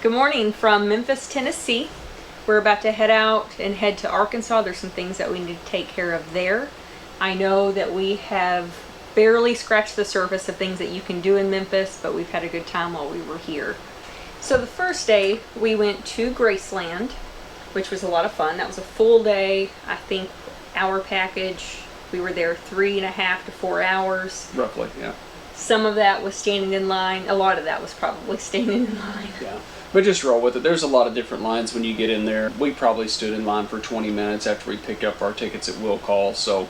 Good morning from Memphis, Tennessee. We're about to head to Arkansas. There's some things that we need to take care of there. I know that we have barely scratched the surface of things that you can do in Memphis, but we've had a good time while we were here. So the first day we went to Graceland, which was a lot of fun. That was a full day. I think our package, we were there 3.5 to 4 hours. Roughly, yeah. Some of that was standing in line. A lot of that was probably standing in line. Yeah. But just roll with it. There's a lot of different lines when you get in there. We probably stood in line for 20 minutes after we picked up our tickets at will call. So,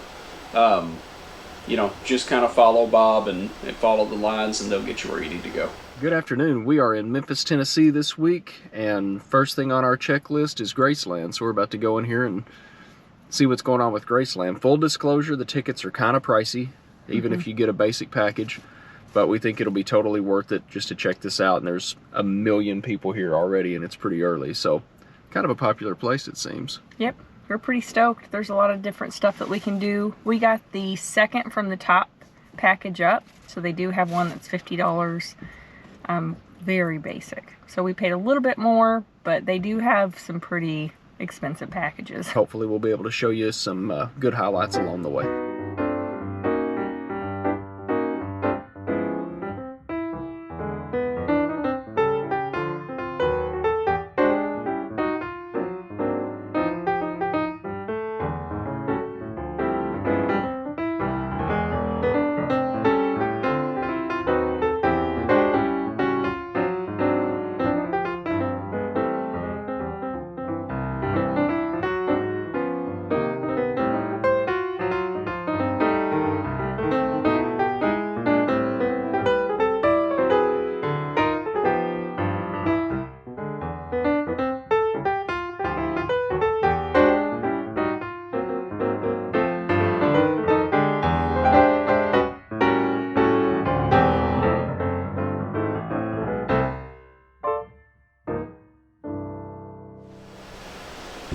just kind of follow Bob and follow the lines and they'll get you where you need to go. Good afternoon. We are in Memphis, Tennessee this week, and first thing on our checklist is Graceland. So we're about to go in here and see what's going on with Graceland. Full disclosure, the tickets are kind of pricey, even if you get a basic package. But we think it'll be totally worth it just to check this out. And there's 1 million people here already, and it's pretty early. So kind of a popular place, it seems. Yep, we're pretty stoked. There's a lot of different stuff that we can do. We got the second from the top package up. So they do have one that's $50. Very basic. So we paid a little bit more, but they do have some pretty expensive packages. Hopefully we'll be able to show you some good highlights along the way.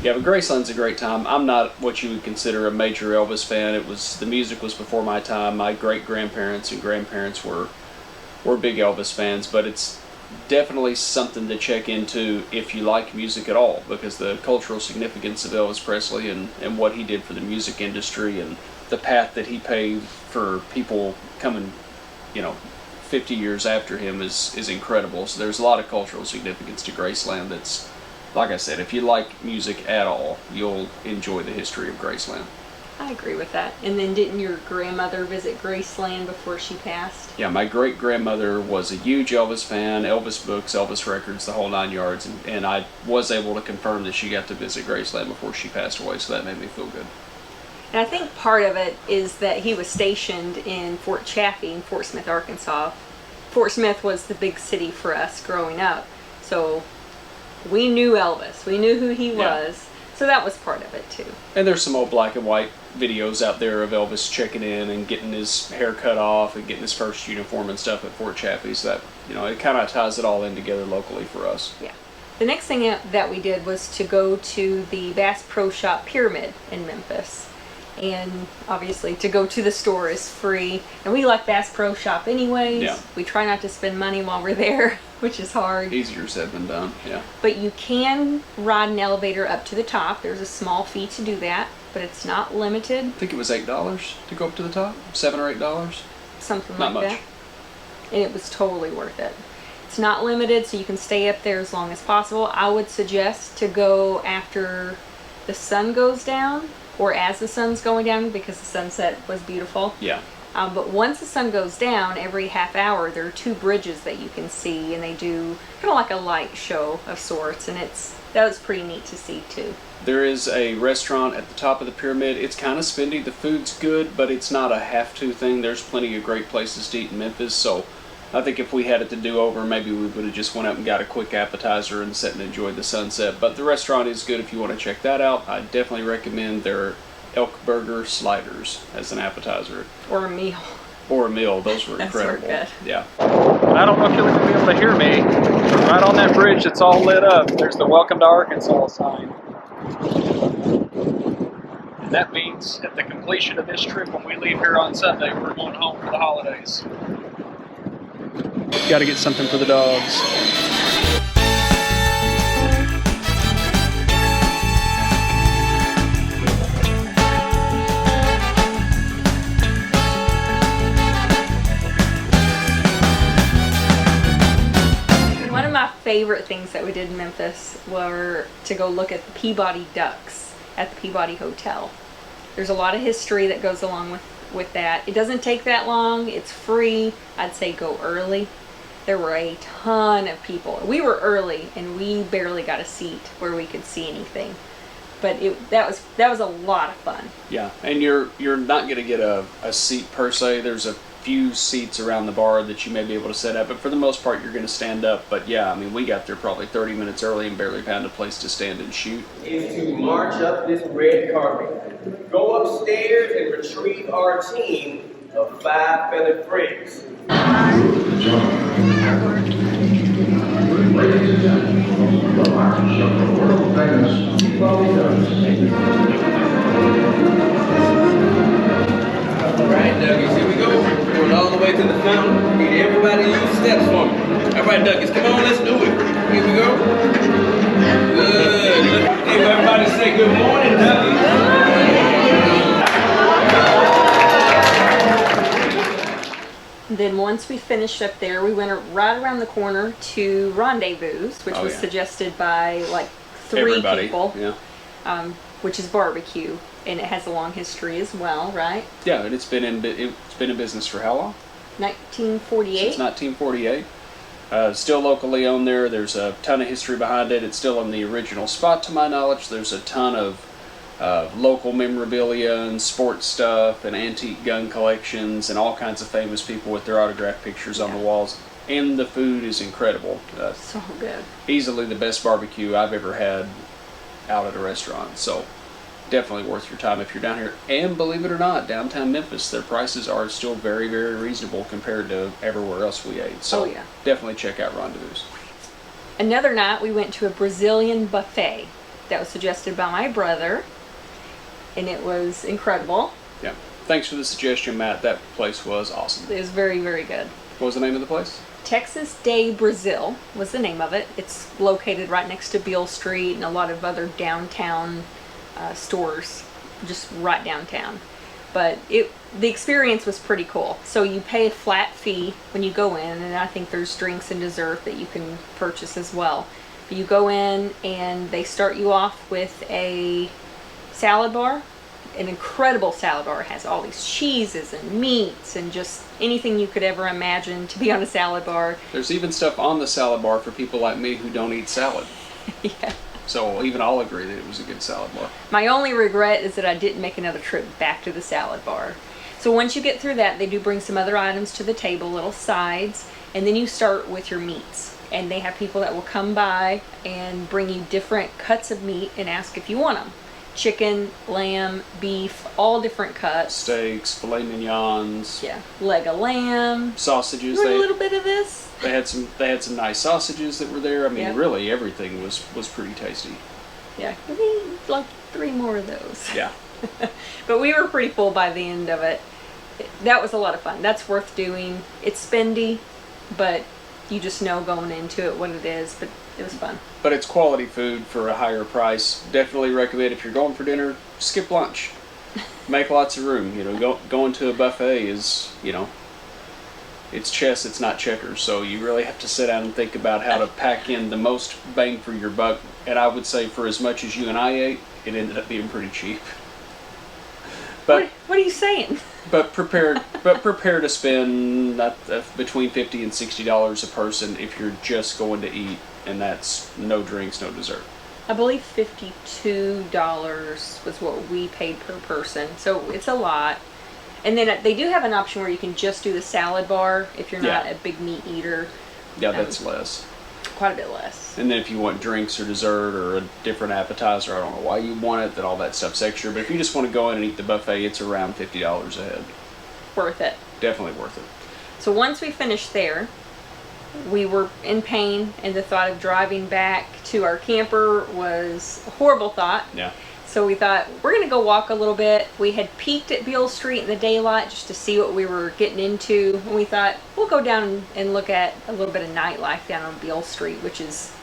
Yeah, but Graceland's a great time. I'm not what you would consider a major Elvis fan. The music was before my time. My great-grandparents and grandparents were big Elvis fans, but it's definitely something to check into if you like music at all, because the cultural significance of Elvis Presley and what he did for the music industry and the path that he paved for people coming, 50 years after him is incredible. So there's a lot of cultural significance to Graceland that's, like I said, if you like music at all, you'll enjoy the history of Graceland. I agree with that. And then didn't your grandmother visit Graceland before she passed? Yeah, my great-grandmother was a huge Elvis fan, Elvis books, Elvis records, the whole 9 yards, and I was able to confirm that she got to visit Graceland before she passed away, so that made me feel good. And I think part of it is that he was stationed in Fort Chaffee in Fort Smith, Arkansas. Fort Smith was the big city for us growing up, so we knew Elvis. We knew who he was. So that was part of it too. And there's some old black and white videos out there of Elvis checking in and getting his hair cut off and getting his first uniform and stuff at Fort Chaffee. So that, it kind of ties it all in together locally for us. Yeah. The next thing that we did was to go to the Bass Pro Shop Pyramid in Memphis. And obviously to go to the store is free. And we like Bass Pro Shop anyways. Yeah. We try not to spend money while we're there, which is hard. Easier said than done, yeah. But you can ride an elevator up to the top. There's a small fee to do that, but it's not limited. I think it was $8 to go up to the top, $7 or $8. Something not like much. that. And it was totally worth it. It's not limited, so you can stay up there as long as possible. I would suggest to go after the sun goes down, or as the sun's going down, because the sunset was beautiful. Yeah. But once the sun goes down, every half hour, there are 2 bridges that you can see, and they do kind of like a light show of sorts, and that was pretty neat to see too. There is a restaurant at the top of the pyramid. It's kind of spendy. The food's good, but it's not a have-to thing. There's plenty of great places to eat in Memphis, so I think if we had it to do over, maybe we would have just went up and got a quick appetizer and sat and enjoyed the sunset. But the restaurant is good if you want to check that out. I definitely recommend their elk burger sliders as an appetizer. Or a meal. Or a meal. Those were incredible. Good. Yeah. I don't know if you're going to be able to hear me. Right on that bridge that's all lit up, there's the Welcome to Arkansas sign. And that means at the completion of this trip, when we leave here on Sunday, we're going home for the holidays. Got to get something for the dogs. favorite things that we did in Memphis were to go look at the Peabody ducks at the Peabody Hotel. There's a lot of history that goes along with that. It doesn't take that long. It's free. I'd say go early. There were a ton of people. We were early and we barely got a seat where we could see anything. But that was a lot of fun. Yeah, and you're not going to get a seat per se. There's a few seats around the bar that you may be able to sit at, but for the most part you're going to stand up. But yeah, I mean, we got there probably 30 minutes early and barely found a place to stand and shoot. Is to march up this red carpet, go upstairs and retrieve our team of 5 feathered friends. Ladies and gentlemen, the march of the world famous Peabody Ducks. All right, Douglas, here we go. Going all the way to the fountain. Need everybody to use steps for me. All right, Douglas, come on, let's do it. Here we go. Good. Hey, everybody say good morning, Douglas. Then once we finished up there, we went right around the corner to Rendezvous, which was suggested by like 3 Everybody. people, Yeah. which is barbecue, and it has a long history as well, right? Yeah, and it's been in business for how long? 1948. Since 1948. Still locally owned there. There's a ton of history behind it. It's still in the original spot to my knowledge. There's a ton of local memorabilia and sports stuff and antique gun collections and all kinds of famous people with their autographed pictures on the walls. And the food is incredible. So good. Easily the best barbecue I've ever had out at a restaurant. So definitely worth your time if you're down here. And believe it or not, downtown Memphis, their prices are still very, very reasonable compared to everywhere else we ate. So definitely check out Rendezvous. Another night we went to a Brazilian buffet that was suggested by my brother, and it was incredible. Yeah. Thanks for the suggestion, Matt. That place was awesome. It was very, very good. What was the name of the place? Texas Day Brazil was the name of it. It's located right next to Beale Street and a lot of other downtown stores, just right downtown. But the experience was pretty cool. So you pay a flat fee when you go in, and I think there's drinks and dessert that you can purchase as well. But you go in and they start you off with a salad bar, an incredible salad bar. It has all these cheeses and meats and just anything you could ever imagine to be on a salad bar. There's even stuff on the salad bar for people like me who don't eat salad. Yeah. So even I'll agree that it was a good salad bar. My only regret is that I didn't make another trip back to the salad bar. So once you get through that, they do bring some other items to the table, little sides, and then you start with your meats. And they have people that will come by and bring you different cuts of meat and ask if you want them. Chicken, lamb, beef, all different cuts. Steaks, filet mignons. Yeah, leg of lamb. Sausages. You want a little bit of this? They had some nice sausages that were there. I mean, really everything was pretty tasty. Yeah, we need like 3 more of those. Yeah. But we were pretty full by the end of it. That was a lot of fun. That's worth doing. It's spendy, but you just know going into it what it is. But it was fun. But it's quality food for a higher price. Definitely recommend if you're going for dinner, skip lunch. Make lots of room. You know, going to a buffet is, it's chess, it's not checkers. So you really have to sit down and think about how to pack in the most bang for your buck. And I would say for as much as you and I ate, it ended up being pretty cheap. But what are you saying? But prepare to spend between $50 and $60 a person if you're just going to eat, and that's no drinks, no dessert. I believe $52 was what we paid per person, so it's a lot. And then they do have an option where you can just do the salad bar if you're not a big meat eater. Yeah, that's less. Quite a bit less. And then if you want drinks or dessert or a different appetizer, I don't know why you want it, then all that stuff's extra. But if you just want to go in and eat the buffet, it's around $50 a head. Worth it. Definitely worth it. So once we finished there, we were in pain, and the thought of driving back to our camper was a horrible thought. Yeah. So we thought, we're going to go walk a little bit. We had peeked at Beale Street in the daylight just to see what we were getting into. And we thought, we'll go down and look at a little bit of nightlife down on Beale Street, which is,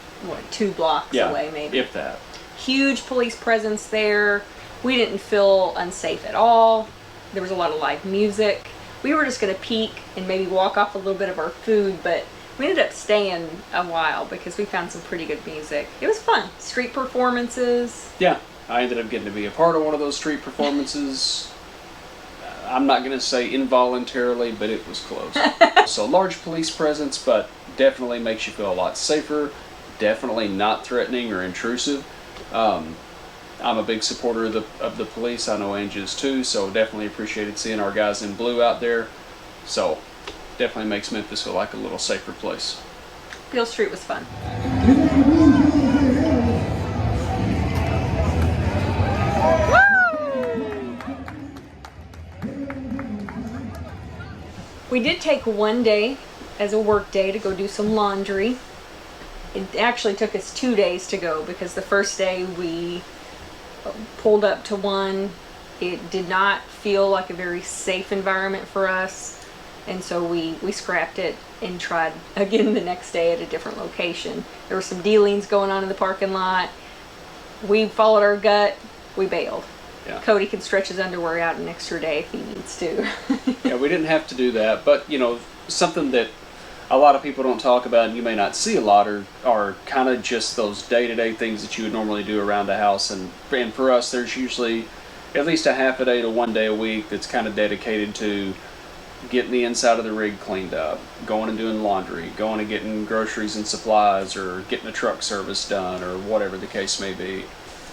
2 blocks away maybe. If that. Huge police presence there. We didn't feel unsafe at all. There was a lot of live music. We were just going to peek and maybe walk off a little bit of our food, but We ended up staying a while because we found some pretty good music. It was fun. Street performances. Yeah, I ended up getting to be a part of one of those street performances. I'm not going to say involuntarily, but it was close. So large police presence, but definitely makes you feel a lot safer. Definitely not threatening or intrusive. I'm a big supporter of the police. I know Angie is too, so definitely appreciated seeing our guys in blue out there. So definitely makes Memphis feel like a little safer place. Beale Street was fun. We did take one day as a work day to go do some laundry. It actually took us 2 days to go because the first day we pulled up to one. It did not feel like a very safe environment for us, and so we scrapped it and tried again the next day at a different location. There were some dealings going on in the parking lot. We followed our gut. We bailed. Yeah. Cody can stretch his underwear out an extra day if he needs to. Yeah, we didn't have to do that, but you know, something that a lot of people don't talk about and you may not see a lot are kind of just those day-to-day things that you would normally do around the house. And for us, there's usually at least a half a day to 1 day a week that's kind of dedicated to getting the inside of the rig cleaned up, going and doing laundry, going and getting groceries and supplies, or getting a truck service done, or whatever the case may be.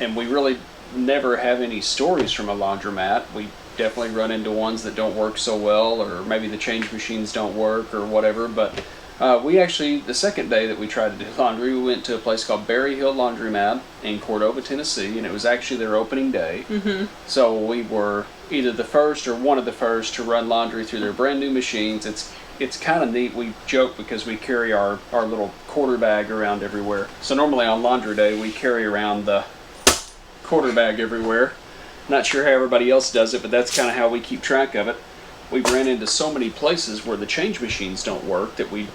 And we really never have any stories from a laundromat. We definitely run into ones that don't work so well, or maybe the change machines don't work or whatever. But we actually, the second day that we tried to do laundry, we went to a place called Berry Hill Laundromat in Cordova, Tennessee, and it was actually their opening day. Mm-hmm. So we were either the first or one of the first to run laundry through their brand new machines. It's kind of neat. We joke because we carry our little quarter bag around everywhere. So normally on laundry day we carry around the quarter bag everywhere. Not sure how everybody else does it, but that's kind of how we keep track of it. We've ran into so many places where the change machines don't work that we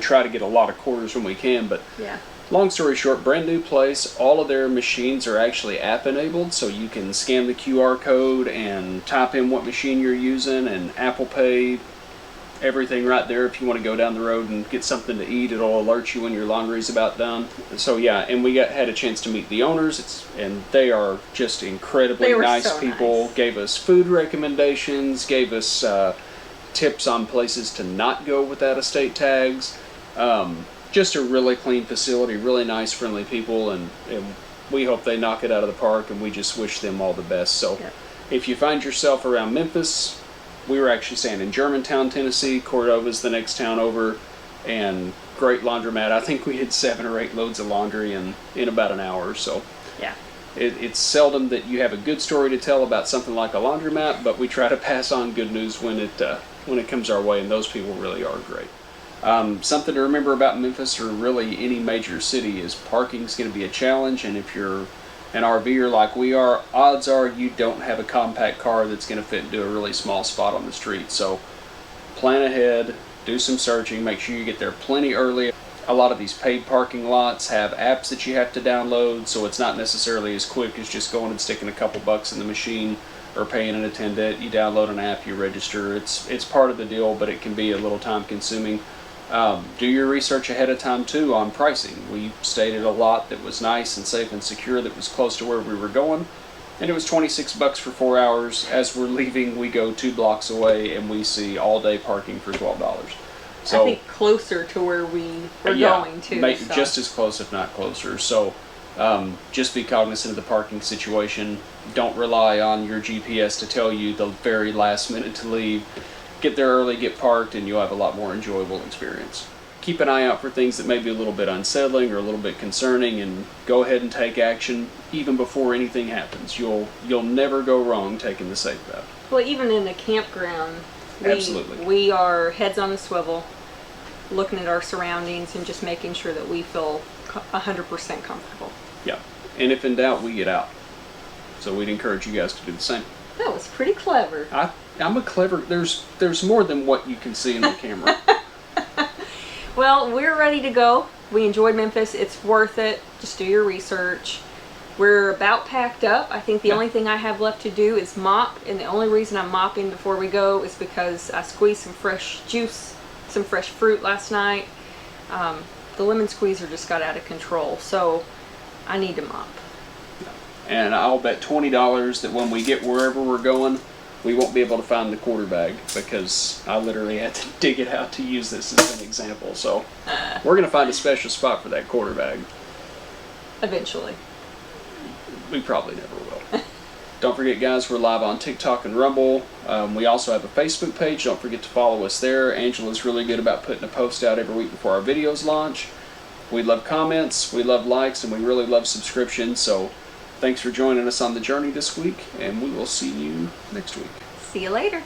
try to get a lot of quarters when we can. But Yeah. long story short, brand new place. All of their machines are actually app enabled, so you can scan the QR code and type in what machine you're using, and Apple Pay, everything right there. If you want to go down the road and get something to eat, it'll alert you when your laundry's about done. So yeah, and we had a chance to meet the owners, and they are just incredibly They were nice so people. nice. Gave us food recommendations, gave us tips on places to not go without estate tags. Just a really clean facility, really nice, friendly people, and we hope they knock it out of the park, and we just wish them all the best. So Yep. if you find yourself around Memphis, we were actually staying in Germantown, Tennessee. Cordova's the next town over, and great laundromat. I think we had 7 or 8 loads of laundry in about an hour. So Yeah. it's seldom that you have a good story to tell about something like a laundromat, but we try to pass on good news when it comes our way, and those people really are great. Something to remember about Memphis, or really any major city, is parking's going to be a challenge, and if you're an RVer like we are, odds are you don't have a compact car that's going to fit into a really small spot on the street. So plan ahead, do some searching, make sure you get there plenty early. A lot of these paid parking lots have apps that you have to download, so it's not necessarily as quick as just going and sticking a couple bucks in the machine or paying an attendant. You download an app, you register. It's part of the deal, but it can be a little time consuming. Do your research ahead of time too on pricing. We stayed at a lot that was nice and safe and secure, that was close to where we were going, and it was $26 for 4 hours. As we're leaving, we go 2 blocks away and we see all day parking for $12. So I think closer to where we were going to. So. just as close, if not closer. So just be cognizant of the parking situation. Don't rely on your GPS to tell you the very last minute to leave. Get there early, get parked, and you'll have a lot more enjoyable experience. Keep an eye out for things that may be a little bit unsettling or a little bit concerning, and go ahead and take action even before anything happens. You'll never go wrong taking the safe route. Well, even in the campground, Absolutely. we are heads on the swivel, looking at our surroundings and just making sure that we feel 100% comfortable. Yeah, and if in doubt, we get out. So we'd encourage you guys to do the same. That was pretty clever. I'm a clever. There's more than what you can see in the camera. Well, we're ready to go. We enjoyed Memphis. It's worth it. Just do your research. We're about packed up. I think the only thing I have left to do is mop, and the only reason I'm mopping before we go is because I squeezed some fresh juice, some fresh fruit last night. The lemon squeezer just got out of control, so I need to mop. And I'll bet $20 that when we get wherever we're going, we won't be able to find the quarter bag, because I literally had to dig it out to use this as an example. So we're going to find a special spot for that quarter bag. Eventually. We probably never will. Don't forget, guys, we're live on TikTok and Rumble. We also have a Facebook page. Don't forget to follow us there. Angela's really good about putting a post out every week before our videos launch. We love comments, we love likes, and we really love subscriptions. So thanks for joining us on the journey this week, and we will see you next week. See you later.